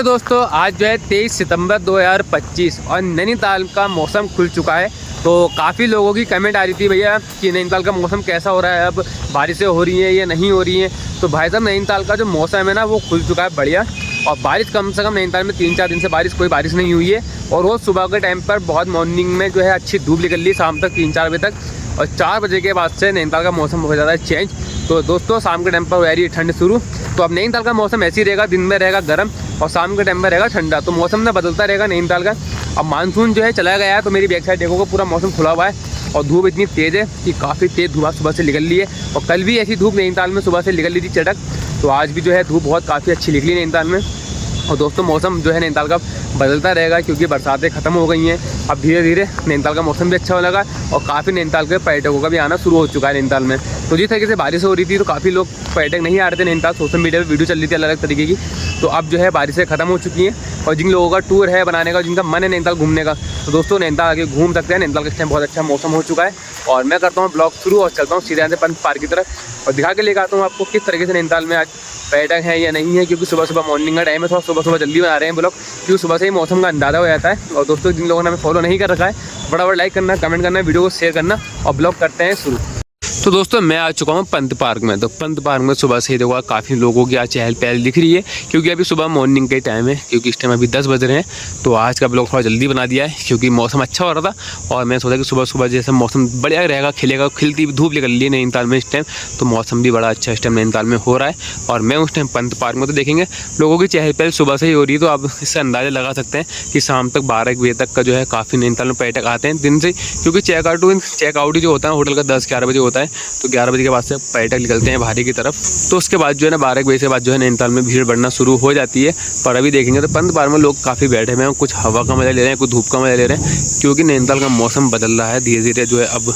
तो दोस्तों आज जो है 23 सितंबर 2025 और नैनीताल का मौसम खुल चुका है। तो काफ़ी लोगों की कमेंट आ रही थी भैया कि नैनीताल का मौसम कैसा हो रहा है, अब बारिशें हो रही हैं या नहीं हो रही हैं। तो भाई साहब नैनीताल का जो मौसम है ना वो खुल चुका है बढ़िया। और बारिश कम से कम नैनीताल में 3-4 दिन से कोई बारिश नहीं हुई है। और रोज़ सुबह के टाइम पर बहुत मॉर्निंग में जो है अच्छी धूप निकल रही शाम तक 3-4 बजे तक। और 4 बजे के बाद से नैनीताल का मौसम हो जाता है चेंज। तो दोस्तों शाम के टाइम पर हो रही है ठंड शुरू। तो अब नैनीताल का मौसम ऐसे ही रहेगा, दिन में रहेगा गर्म और शाम के टाइम में रहेगा ठंडा। तो मौसम ना बदलता रहेगा नैनीताल का। अब मानसून जो है चला गया है, तो मेरी बैक साइड देखोगे पूरा मौसम खुला हुआ है और धूप इतनी तेज़ है कि काफ़ी तेज़ धूप सुबह से निकल रही है। और कल भी ऐसी धूप नैनीताल में सुबह से निकल रही थी चटक। तो आज भी जो है धूप बहुत काफ़ी अच्छी निकली नैनीताल में। और दोस्तों मौसम जो है नैनीताल का बदलता रहेगा क्योंकि बरसातें ख़त्म हो गई हैं। अब धीरे धीरे नैनीताल का मौसम भी अच्छा होने लगा और काफ़ी नैनीताल के पर्यटकों का भी आना शुरू हो चुका है नैनीताल में। तो जिस तरीके से बारिश हो रही थी तो काफ़ी लोग पर्यटक नहीं आ रहे थे नैनीताल। सोशल मीडिया पे वीडियो चल रही थी अलग अलग तरीके की। तो अब जो है बारिशें ख़त्म हो चुकी हैं और जिन लोगों का टूर है बनाने का, जिनका मन है नैनीताल घूमने का, तो दोस्तों नैनीताल आके घूम सकते हैं। नैनीताल का इस टाइम बहुत अच्छा मौसम हो चुका है। और मैं करता हूँ ब्लॉग शुरू और चलता हूँ सीधे यहाँ से पंत पार्क की तरफ और दिखा के लेकर आता हूँ आपको किस तरीके से नैनीताल में आज पर्यटक है या नहीं है। क्योंकि सुबह सुबह मॉर्निंग का टाइम है, थोड़ा सुबह सुबह जल्दी बना रहे हैं ब्लॉग क्योंकि सुबह से ही मौसम का अंदाज़ा हो जाता है। और दोस्तों जिन लोगों ने हमें फॉलो नहीं कर रखा है बड़ा लाइक करना, कमेंट करना, वीडियो को शेयर करना और ब्लॉग करते हैं शुरू। तो दोस्तों मैं आ चुका हूँ पंत पार्क में। तो पंत पार्क में सुबह से ही देखो काफ़ी लोगों की आज चहल पहल दिख रही है क्योंकि अभी सुबह मॉर्निंग के टाइम है। क्योंकि इस टाइम अभी 10 बज रहे हैं। तो आज का ब्लॉग थोड़ा जल्दी बना दिया है क्योंकि मौसम अच्छा हो रहा था और मैं सोचा कि सुबह सुबह जैसे मौसम बढ़िया रहेगा, खिलेगा, खिलती धूप निकल रही है नैनीताल में इस टाइम। तो मौसम भी बड़ा अच्छा इस टाइम नैनीताल में हो रहा है और मैं उस टाइम पंत पार्क में। तो देखेंगे लोगों की चहल पहल सुबह से ही हो रही है। तो आप इससे अंदाज़ा लगा सकते हैं कि शाम तक 12 बजे तक का जो है काफ़ी नैनीताल में पर्यटक आते हैं दिन से। क्योंकि चेकआउट ही जो होता है होटल का 10-11 बजे होता है। तो 11 बजे के बाद से पर्यटक निकलते हैं बाहरी की तरफ। तो उसके बाद जो है ना 12 बजे के बाद जो है नैनीताल में भीड़ बढ़ना शुरू हो जाती है। पर अभी देखेंगे तो पंत पार्क में लोग काफ़ी बैठे हुए हैं, कुछ हवा का मजा ले रहे हैं, कुछ धूप का मजा ले रहे हैं। क्योंकि नैनीताल का मौसम बदल रहा है धीरे धीरे। जो है अब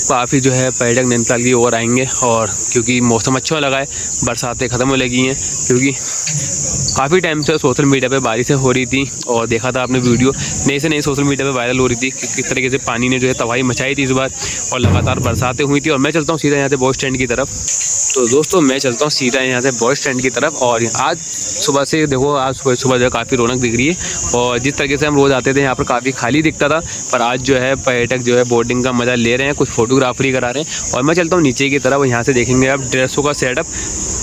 काफ़ी जो है पर्यटक नैनीताल की ओर आएंगे और क्योंकि मौसम अच्छा लगा है, बरसातें ख़त्म हो लगी हैं। क्योंकि काफ़ी टाइम से सोशल मीडिया पे बारिशें हो रही थी और देखा था आपने वीडियो नई से नई सोशल मीडिया पे वायरल हो रही थी कि किस तरीके से पानी ने जो है तबाही मचाई थी इस बार और लगातार बरसातें हुई थी। और मैं चलता हूँ सीधा यहाँ से बस स्टैंड की तरफ। तो दोस्तों मैं चलता हूँ सीधा यहाँ से बस स्टैंड की तरफ। और आज सुबह से देखो आज सुबह जो है काफ़ी रौनक दिख रही है। और जिस तरीके से हम रोज़ आते थे यहाँ पर काफ़ी खाली दिखता था, पर आज जो है पर्यटक जो है बोटिंग का मज़ा ले रहे हैं, कुछ फोटोग्राफरी करा रहे हैं। और मैं चलता हूँ नीचे की तरफ, यहाँ से देखेंगे आप ड्रेसों का सेटअप।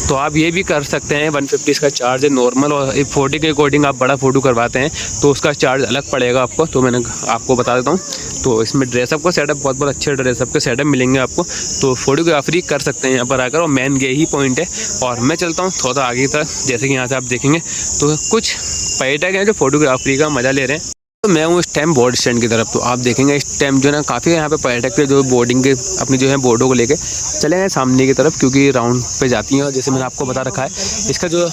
तो आप ये भी कर सकते हैं, 150 इसका चार्ज है नॉर्मल। और 40 के अकॉर्डिंग आप बड़ा फ़ोटो करवाते हैं तो उसका चार्ज अलग पड़ेगा आपको। तो मैंने आपको बता देता हूँ। तो इसमें ड्रेसअप का सेटअप बहुत अच्छे ड्रेसअप के सेटअप मिलेंगे आपको। तो फोटोग्राफरी कर सकते हैं यहाँ पर आकर और मेन यही पॉइंट है। और मैं चलता हूँ थोड़ा आगे तक, जैसे कि यहाँ से आप देखेंगे तो कुछ पर्यटक हैं जो फोटोग्राफरी का मज़ा ले रहे हैं। तो मैं हूँ इस टाइम बोर्ड स्टैंड की तरफ। तो आप देखेंगे इस टाइम जो है ना काफ़ी यहाँ पे पर्यटक थे जो बोर्डिंग के अपनी जो है बोर्डों को लेके चले गए सामने की तरफ क्योंकि राउंड पे जाती हैं। और जैसे मैंने आपको बता रखा है इसका जो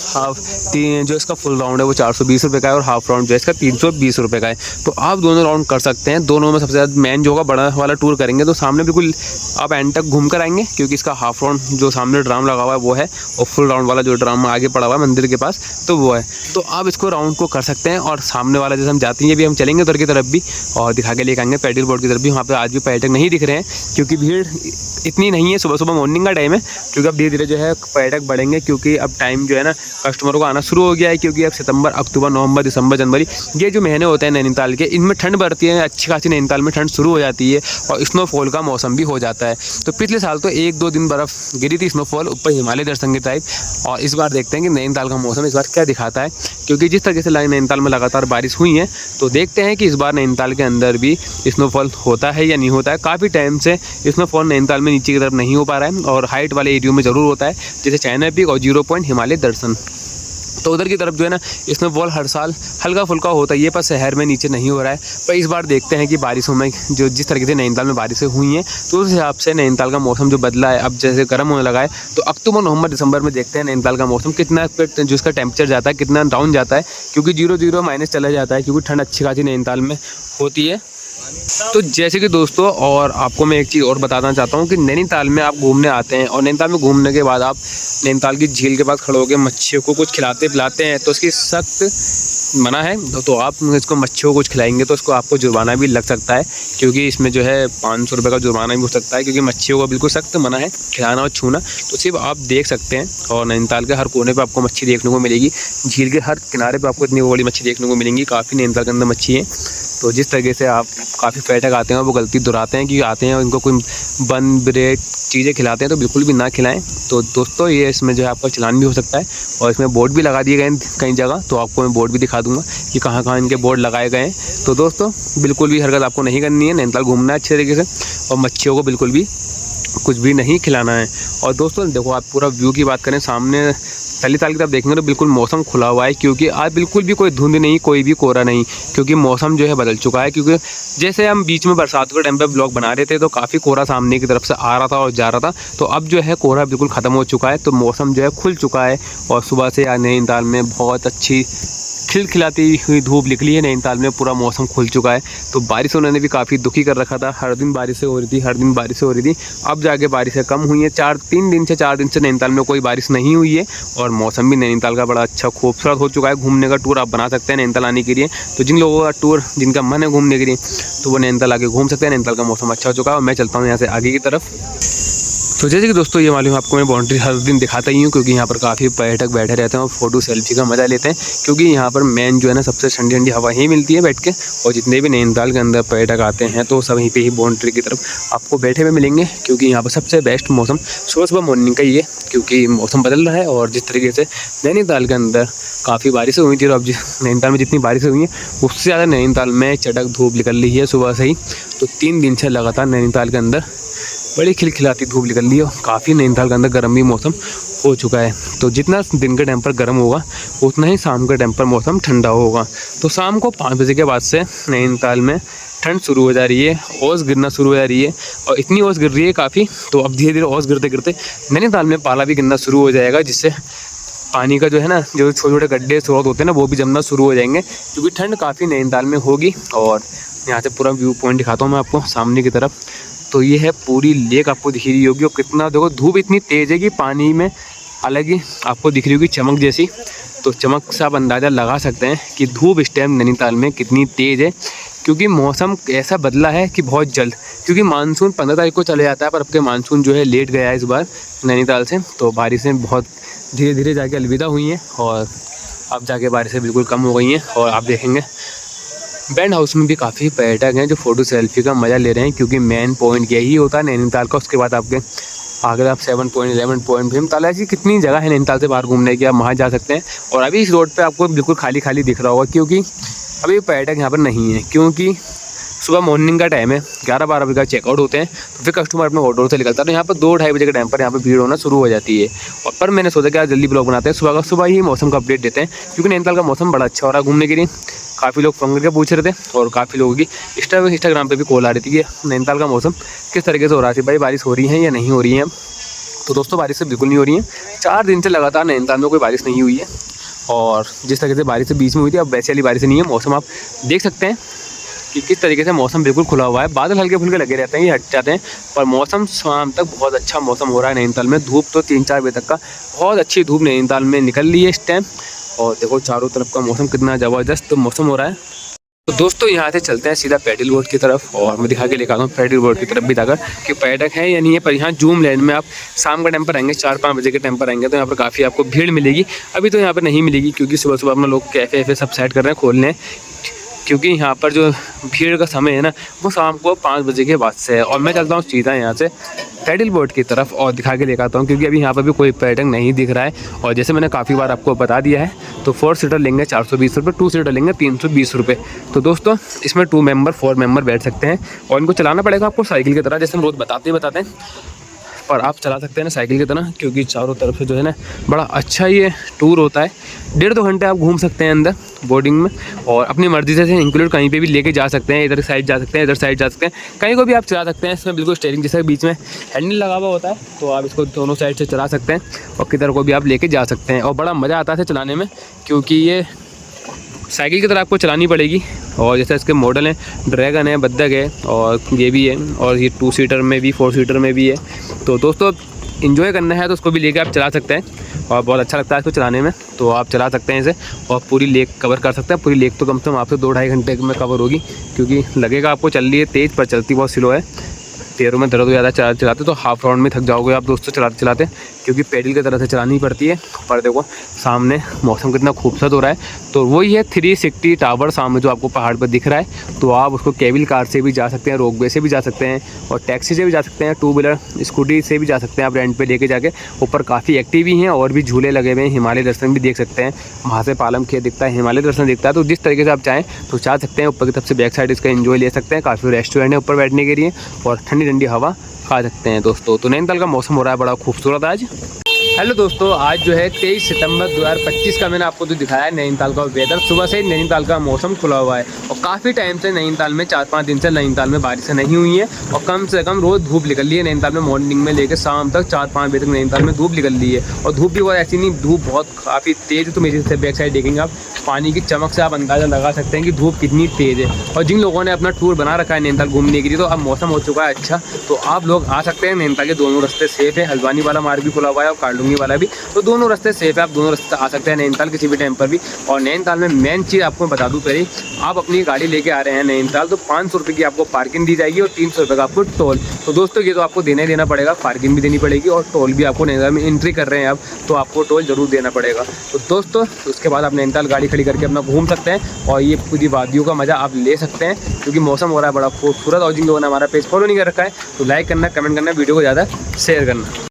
जो इसका फुल राउंड है वो 420 रुपये का है और हाफ राउंड जो है इसका 320 रुपये का है। तो आप दोनों राउंड कर सकते हैं। दोनों में सबसे ज़्यादा मेन जो होगा बड़ा वाला टूर करेंगे तो सामने बिल्कुल आप एंड तक घूम कर आएंगे क्योंकि इसका हाफ राउंड जो सामने ड्राम लगा हुआ है वो है और फुल राउंड वाला जो ड्राम आगे पड़ा हुआ है मंदिर के पास तो वो है। तो आप इसको राउंड को कर सकते हैं। और सामने वाला जैसे हम जाते हैं, ये भी हम चलेंगे उधर की तरफ भी और दिखा के लेकर आएंगे पैडल बोर्ड की तरफ भी। वहाँ पे आज भी पर्यटक नहीं दिख रहे हैं क्योंकि भीड़ इतनी नहीं है। सुबह सुबह मॉर्निंग का टाइम है क्योंकि अब धीरे धीरे जो है पर्यटक बढ़ेंगे क्योंकि अब टाइम जो है ना कस्टमरों को आना शुरू हो गया है। क्योंकि अब सितंबर, अक्टूबर, नवंबर, दिसंबर, जनवरी ये जो महीने होते हैं नैनीताल के, इनमें ठंड बढ़ती है, अच्छी खासी नैनीताल में ठंड शुरू हो जाती है और स्नोफॉल का मौसम भी हो जाता है। तो पिछले साल तो 1-2 दिन बर्फ़ गिरी थी स्नोफॉल ऊपर हिमालय दर्शन की टाइप। और इस बार देखते हैं कि नैनीताल का मौसम इस बार क्या दिखाता है क्योंकि जिस तरीके से नैनीताल में लगातार बारिश हुई है तो देखते हैं कि इस बार नैनीताल के अंदर भी स्नोफॉल होता है या नहीं होता है। काफ़ी टाइम से स्नोफॉल नैनीताल में नीचे की तरफ नहीं हो पा रहा है और हाइट वाले एरियो में ज़रूर होता है जैसे चाइना पीक और 0 पॉइंट हिमालय दर्शन। तो उधर की तरफ जो है ना स्नोफॉल हर साल हल्का फुल्का होता है, ये पर शहर में नीचे नहीं हो रहा है। पर इस बार देखते हैं कि बारिशों में जो जिस तरीके से नैनीताल में बारिशें हुई हैं तो उस हिसाब से नैनीताल का मौसम जो बदला है, अब जैसे गर्म होने लगा है तो अक्टूबर, नवंबर, दिसंबर में देखते हैं नैनीताल का मौसम कितना जो इसका टेम्परेचर जाता है कितना डाउन जाता है। क्योंकि 0 माइनस चला जाता है क्योंकि ठंड अच्छी खासी नैनीताल में होती है। तो जैसे कि दोस्तों और आपको मैं एक चीज़ और बताना चाहता हूँ कि नैनीताल में आप घूमने आते हैं और नैनीताल में घूमने के बाद आप नैनीताल की झील के पास खड़े होकर मच्छियों को कुछ खिलाते पिलाते हैं तो उसकी सख्त मना है। तो आप इसको मच्छियों को कुछ खिलाएंगे तो इसको आपको जुर्माना भी लग सकता है, क्योंकि इसमें जो है 500 रुपये का जुर्माना भी हो सकता है, क्योंकि मच्छियों का बिल्कुल सख्त मना है खिलाना और छूना। तो सिर्फ आप देख सकते हैं, और नैनीताल के हर कोने पर आपको मच्छी देखने को मिलेगी। झील के हर किनारे पर आपको इतनी बड़ी मच्छी देखने को मिलेंगी। काफ़ी नैनीताल के अंदर मच्छी है। तो जिस तरीके से आप काफ़ी पर्यटक आते हैं और वो गलती दोहराते हैं कि आते हैं और इनको कोई बन ब्रेड चीज़ें खिलाते हैं, तो बिल्कुल भी ना खिलाएं। तो दोस्तों ये इसमें जो है आपका चालान भी हो सकता है, और इसमें बोर्ड भी लगा दिए गए हैं कई जगह। तो आपको मैं बोर्ड भी दिखा दूंगा कि कहाँ कहाँ इनके बोर्ड लगाए गए हैं। तो दोस्तों बिल्कुल भी हरकत आपको नहीं करनी है, नैनीताल घूमना है अच्छे तरीके से, और मच्छियों को बिल्कुल भी कुछ भी नहीं खिलाना है। और दोस्तों देखो, आप पूरा व्यू की बात करें, सामने नैनीताल की तरफ देखेंगे तो बिल्कुल मौसम खुला हुआ है, क्योंकि आज बिल्कुल भी कोई धुंध नहीं, कोई भी कोहरा नहीं, क्योंकि मौसम जो है बदल चुका है। क्योंकि जैसे हम बीच में बरसात के टाइम पे ब्लॉग बना रहे थे तो काफ़ी कोहरा सामने की तरफ से आ रहा था और जा रहा था, तो अब जो है कोहरा बिल्कुल ख़त्म हो चुका है। तो मौसम जो है खुल चुका है, और सुबह से आज नैनीताल में बहुत अच्छी खिलखिलाती हुई धूप निकली है। नैनीताल में पूरा मौसम खुल चुका है। तो बारिश होने ने भी काफ़ी दुखी कर रखा था, हर दिन बारिशें हो रही थी, हर दिन बारिशें हो रही थी। अब जाके बारिशें कम हुई हैं। 4 दिन से नैनीताल में कोई बारिश नहीं हुई है, और मौसम भी नैनीताल का बड़ा अच्छा खूबसूरत हो चुका है। घूमने का टूर आप बना सकते हैं नैनीताल आने के लिए। तो जिन लोगों का टूर, जिनका मन है घूमने के लिए, तो वो नैनीताल आके घूम सकते हैं। नैनीताल का मौसम अच्छा हो चुका है, और मैं चलता हूँ यहाँ से आगे की तरफ। तो जैसे कि दोस्तों ये मालूम आपको मैं बाउंड्री हर दिन दिखाता ही हूँ, क्योंकि यहाँ पर काफ़ी पर्यटक बैठे रहते हैं और फोटो सेल्फी का मज़ा लेते हैं। क्योंकि यहाँ पर मेन जो है ना, सबसे ठंडी ठंडी हवा ही मिलती है बैठ के, और जितने भी नैनीताल के अंदर पर्यटक आते हैं तो सब वहीं पे ही बाउंड्री की तरफ आपको बैठे हुए मिलेंगे। क्योंकि यहाँ पर सबसे बेस्ट मौसम सुबह मॉर्निंग का ही है, क्योंकि मौसम बदल रहा है। और जिस तरीके से नैनीताल के अंदर काफ़ी बारिशें हुई थी, और अब नैनीताल में जितनी बारिशें हुई हैं उससे ज़्यादा नैनीताल में चटक धूप निकल रही है सुबह से ही। तो 3 दिन से लगातार नैनीताल के अंदर बड़ी खिलखिलाती धूप निकल रही है, और काफ़ी नैनीताल के अंदर गर्म भी मौसम हो चुका है। तो जितना दिन का टेम्पर गर्म होगा उतना ही शाम का टेम्पर मौसम ठंडा होगा। तो शाम को 5 बजे के बाद से नैनीताल में ठंड शुरू हो जा रही है, ओस गिरना शुरू हो जा रही है, और इतनी ओस गिर रही है काफ़ी। तो अब धीरे धीरे ओस गिरते गिरते नैनीताल में पाला भी गिरना शुरू हो जाएगा, जिससे पानी का जो है ना, जो छोटे छोटे गड्ढे स्रोत होते हैं ना, वो भी जमना शुरू हो जाएंगे, क्योंकि ठंड काफ़ी नैनीताल में होगी। और यहाँ से पूरा व्यू पॉइंट दिखाता हूँ मैं आपको सामने की तरफ। तो ये है पूरी लेक आपको दिख रही होगी, और कितना देखो धूप इतनी तेज़ है कि पानी में अलग ही आपको दिख रही होगी चमक जैसी। तो चमक से आप अंदाज़ा लगा सकते हैं कि धूप इस टाइम नैनीताल में कितनी तेज़ है, क्योंकि मौसम ऐसा बदला है कि बहुत जल्द, क्योंकि मानसून 15 तारीख को चले जाता है, पर अब के मानसून जो है लेट गया है इस बार नैनीताल से। तो बारिशें बहुत धीरे धीरे जाके अलविदा हुई हैं, और अब जाके बारिशें बिल्कुल कम हो गई हैं। और आप देखेंगे बैंड हाउस में भी काफ़ी पर्यटक हैं जो फ़ोटो सेल्फी का मज़ा ले रहे हैं, क्योंकि मेन पॉइंट यही होता है नैनीताल का। उसके बाद आपके अगर आप 7 पॉइंट 11 पॉइंट भीमताल, ऐसी कितनी जगह है नैनीताल से बाहर घूमने की, आप वहाँ जा सकते हैं। और अभी इस रोड पे आपको बिल्कुल खाली खाली दिख रहा होगा, क्योंकि अभी पर्यटक यहाँ पर नहीं है, क्योंकि सुबह मॉर्निंग का टाइम है, 11-12 बजे का चेकआउट होते हैं। तो फिर कस्टमर अपने होटल से निकलता है, तो यहाँ पर 2-2:30 बजे के टाइम पर यहाँ पर भीड़ होना शुरू हो जाती है। और पर मैंने सोचा कि आज जल्दी ब्लॉग बनाते हैं, सुबह ही मौसम का अपडेट देते हैं, क्योंकि नैनीताल का मौसम बड़ा अच्छा हो रहा है घूमने के लिए। काफ़ी लोग फ़ोन करके पूछ रहे थे, और काफ़ी लोगों की इंस्टाग्राम पे भी कॉल आ रही थी कि नैनीताल का मौसम किस तरीके से हो रहा है, भाई बारिश हो रही है या नहीं हो रही है। तो दोस्तों बारिश से बिल्कुल नहीं हो रही है। 4 दिन से लगातार नैनीताल में कोई बारिश नहीं हुई है, और जिस तरीके से बारिश बीच में हुई थी अब वैसे वाली बारिश नहीं है। मौसम आप देख सकते हैं कि किस तरीके से मौसम बिल्कुल खुला हुआ है। बादल हल्के फुल्के लगे रहते हैं, ये हट जाते हैं, पर मौसम शाम तक बहुत अच्छा मौसम हो रहा है नैनीताल में। धूप तो 3-4 बजे तक का बहुत अच्छी धूप नैनीताल में निकल रही है इस टाइम। और देखो चारों तरफ का मौसम कितना ज़बरदस्त मौसम हो रहा है। तो दोस्तों यहाँ से चलते हैं सीधा पैडल बोट की तरफ, और मैं दिखा के लेकर आता हूँ पैडल बोट की तरफ भी जाकर कि पर्यटक है या नहीं है। पर यहाँ जूम लैंड में आप शाम का टाइम पर आएंगे, 4-5 बजे के टाइम पर आएंगे, तो यहाँ पर काफ़ी आपको भीड़ मिलेगी। अभी तो यहाँ पर नहीं मिलेगी, क्योंकि सुबह सुबह अपना लोग कैफ़े सब सेट कर रहे हैं, खोलने, क्योंकि यहाँ पर जो भीड़ का समय है ना वो शाम को 5 बजे के बाद से है। और मैं चलता हूँ सीधा यहाँ से पैडल बोट की तरफ और दिखा के लेकर आता हूँ, क्योंकि अभी यहाँ पर भी कोई पर्यटक नहीं दिख रहा है। और जैसे मैंने काफ़ी बार आपको बता दिया है, तो 4 सीटर लेंगे 420 रुपये, 2 सीटर लेंगे 320 रुपये। तो दोस्तों इसमें 2 मेंबर 4 मेंबर बैठ सकते हैं, और इनको चलाना पड़ेगा आपको साइकिल की तरह, जैसे हम रोज़ बताते हैं, पर आप चला सकते हैं ना साइकिल की तरह, क्योंकि चारों तरफ से जो है ना बड़ा अच्छा ये टूर होता है। 1.5-2 घंटे आप घूम सकते हैं अंदर बोर्डिंग में, और अपनी मर्जी से इंक्लूड कहीं पे भी लेके जा सकते हैं। इधर साइड जा सकते हैं, इधर साइड जा सकते हैं, कहीं को भी आप चला सकते हैं। इसमें बिल्कुल स्टीयरिंग जैसे बीच में हैंडल लगा हुआ होता है, तो आप इसको दोनों साइड से चला सकते हैं, और किधर को भी आप लेके जा सकते हैं। और बड़ा मज़ा आता है चलाने में, क्योंकि ये साइकिल की तरह आपको चलानी पड़ेगी। और जैसे इसके मॉडल हैं, ड्रैगन है, बत्तख है, और ये भी है, और ये 2 सीटर में भी 4 सीटर में भी है। तो दोस्तों इन्जॉय करना है तो उसको भी लेके आप चला सकते हैं और बहुत अच्छा लगता है इसको चलाने में। तो आप चला सकते हैं इसे और पूरी लेक कवर कर सकते हैं। पूरी लेक तो कम से कम आपसे 2-2.5 घंटे में कवर होगी, क्योंकि लगेगा आपको चल रही है तेज़ पर चलती बहुत स्लो है। पैरों में दर्द हो ज़्यादा चलाते तो हाफ राउंड में थक जाओगे आप दोस्तों चलाते चलाते, क्योंकि पेडल की तरह से चलानी पड़ती है। पर देखो सामने मौसम कितना खूबसूरत हो रहा है। तो वही है 360 टावर सामने जो आपको पहाड़ पर दिख रहा है। तो आप उसको केबल कार से भी जा सकते हैं, रोपवे से भी जा सकते हैं और टैक्सी से भी जा सकते हैं, 2 व्हीलर स्कूटी से भी जा सकते हैं। आप रेंट पे लेके जाके ऊपर काफ़ी एक्टिव ही हैं और भी झूले लगे हुए हैं। हिमालय दर्शन भी देख सकते हैं, वहाँ से पालम खेत दिखता है, हिमालय दर्शन दिखता है। तो जिस तरीके से आप चाहें तो जा सकते हैं। ऊपर की तरफ से बैक साइड इसका एंजॉय ले सकते हैं। काफ़ी रेस्टोरेंट है ऊपर बैठने के लिए और ठंडी ठंडी हवा खा सकते हैं दोस्तों। तो नैनीताल का मौसम हो रहा है बड़ा खूबसूरत आज। हेलो दोस्तों, आज जो है 23 सितंबर 2025 का मैंने आपको जो दिखाया है नैनीताल का वेदर। सुबह से नैनीताल का मौसम खुला हुआ है और काफ़ी टाइम से नैनीताल में 4-5 दिन से नैनीताल में बारिशें नहीं हुई हैं और कम से कम रोज़ धूप निकल रही है नैनीताल में। मॉर्निंग में लेकर शाम तक 4-5 बजे तक नैनीताल में धूप निकल रही है और धूप भी बहुत ऐसी नहीं, धूप बहुत काफ़ी तेज़ है। तो मेरी से बैक साइड देखेंगे आप, पानी की चमक से आप अंदाज़ा लगा सकते हैं कि धूप कितनी तेज़ है। और जिन लोगों ने अपना टूर बना रखा है नैनीताल घूमने के लिए, तो अब मौसम हो चुका है अच्छा, तो आप लोग आ सकते हैं। नैनीताल के दोनों रास्ते सेफ है, हल्द्वानी वाला मार्ग भी खुला हुआ है और कालडुंगी वाला भी। तो दोनों रास्ते सेफ है, आप दोनों रास्ते आ सकते हैं नैनीताल किसी भी टाइम पर भी। और नैनीताल में मेन चीज़ आपको बता दूं पहले, आप अपनी गाड़ी लेके आ रहे हैं नैनीताल तो 500 रुपये की आपको पार्किंग दी जाएगी और 300 रुपये का आपको टोल। तो दोस्तों ये तो आपको देना पड़ेगा, पार्किंग भी देनी पड़ेगी और टोल भी आपको नैनीताल में एंट्री कर रहे हैं आप, तो आपको टोल जरूर देना पड़ेगा। तो दोस्तों उसके बाद आप नैनीताल गाड़ी खड़ी करके अपना घूम सकते हैं और ये पूरी वादियों का मज़ा आप ले सकते हैं, क्योंकि मौसम हो रहा है बड़ा खूबसूरत। और जिन लोगों ने हमारा पेज फॉलो नहीं कर रखा है तो लाइक करना, कमेंट करना, वीडियो को ज़्यादा शेयर करना।